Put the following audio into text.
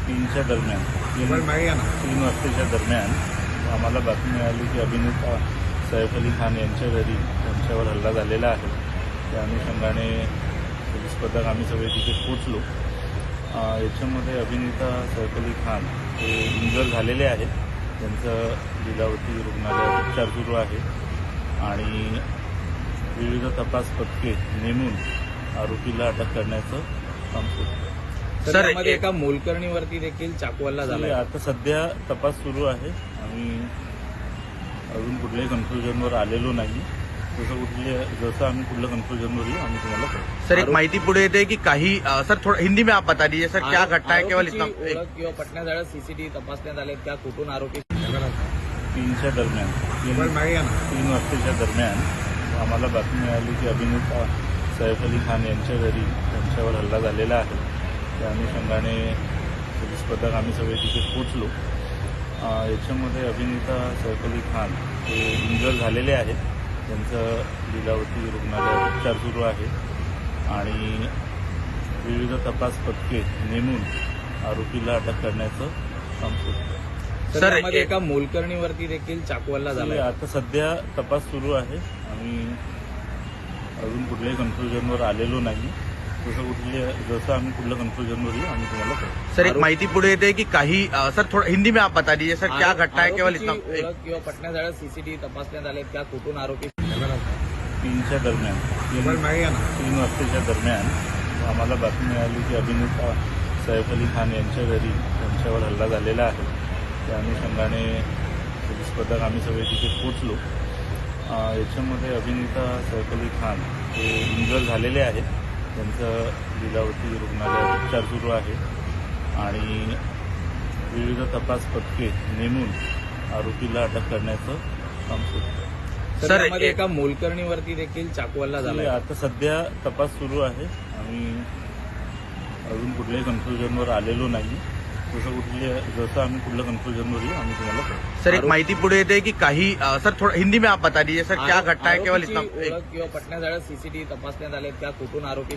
3च्या दरम्यान 3 वाजताच्या दरम्यान आम्हाला बातमी मिळाली की अभिनेता सैफ अली खान यांच्या घरी त्यांच्यावर हल्ला झालेला आहे. त्या अनुषंगाने पोलीस पथक आम्ही सगळे तिथे पोचलो. याच्यामध्ये अभिनेता सैफ अली खान हे इंजर झालेले आहेत. त्यांचं लीलावती रुग्णालयात उपचार सुरू आहे आणि विविध तपास पथके नेमून आरोपीला अटक करण्याचं काम सुरू आहे. सर, यामध्ये एका मोलकरणीवरती देखील चाकू झाला. आता सध्या तपास सुरू आहे. आम्ही अजून कुठल्याही कन्क्लुजनवर आलेलो नाही. जसं आम्ही कुठल्या कन्क्लुजनवर येऊ आम्ही तुम्हाला कळवू. सर, एक माहिती पुढे येते की काही सर थोड़ा हिंदी में आप बता दीजिए सर, क्या घटना है? केवल इतना ओळख किंवा पटण्यात सीसीटीव्ही तपासण्यात आले, त्या कुठून आरोपी 3च्या दरम्यान 3 वाजताच्या दरम्यान आम्हाला बातमी मिळाली की अभिनेता सैफ अली खान यांच्या घरी त्यांच्यावर हल्ला झालेला आहे. त्या अनुषंगाने पोलीस पथक आम्ही सगळे तिथे पोचलो. याच्यामध्ये अभिनेता सैफ अली खान हे इंजर झालेले आहेत. त्यांचं लीलावती रुग्णालयात उपचार सुरू आहे आणि विविध तपास पथके नेमून आरोपीला अटक करण्याचं काम सुरू आहे. सर, यामध्ये एका मोलकरणीवरती देखील चाकू झाला. आता सध्या तपास सुरू आहे. आम्ही अजून कुठल्याही कन्क्लुजनवर आलेलो नाही. जसं आम्ही कुठल्या कन्क्लुजनवर येऊ आम्ही तुम्हाला कळवू. सर, एक माहिती पुढे येते की काही सर थोड़ा हिंदी में आप बता दीजिए सर, क्या घटना है? केवल इतना ओळख किंवा पटण्यात सीसीटीव्ही तपासण्यात आले, त्या कुठून आरोपी 3च्या दरम्यान 3 वाजताच्या दरम्यान आम्हाला बातमी मिळाली की अभिनेता सैफ अली खान यांच्या घरी त्यांच्यावर हल्ला झालेला आहे. त्या अनुषंगाने पोलीस पथक आम्ही सगळे तिथे पोचलो. याच्यामध्ये अभिनेता सैफ अली खान हे इंजर झालेले आहेत. त्यांचं लीलावती रुग्णालयात उपचार सुरू आहे आणि विविध तपास पथके नेमून आरोपीला अटक करण्याचं काम सुरू आहे. सर, यामध्ये एका मोलकरणीवरती देखील चाकू झाला. आता सध्या तपास सुरू आहे. आम्ही अजून कुठल्याही कन्क्लुजनवर आलेलो नाही. जसं आम्ही कुठल्या कन्क्लुजनवर येऊ आम्ही तुम्हाला कळवू. सर, एक माहिती पुढे येते की काही सर थोड़ा हिंदी में आप बता दीजिए सर, क्या घटना है? केवल इतना ओळख किंवा पटण्यात सीसीटीव्ही तपासण्यात आले, त्या कुठून आरोपी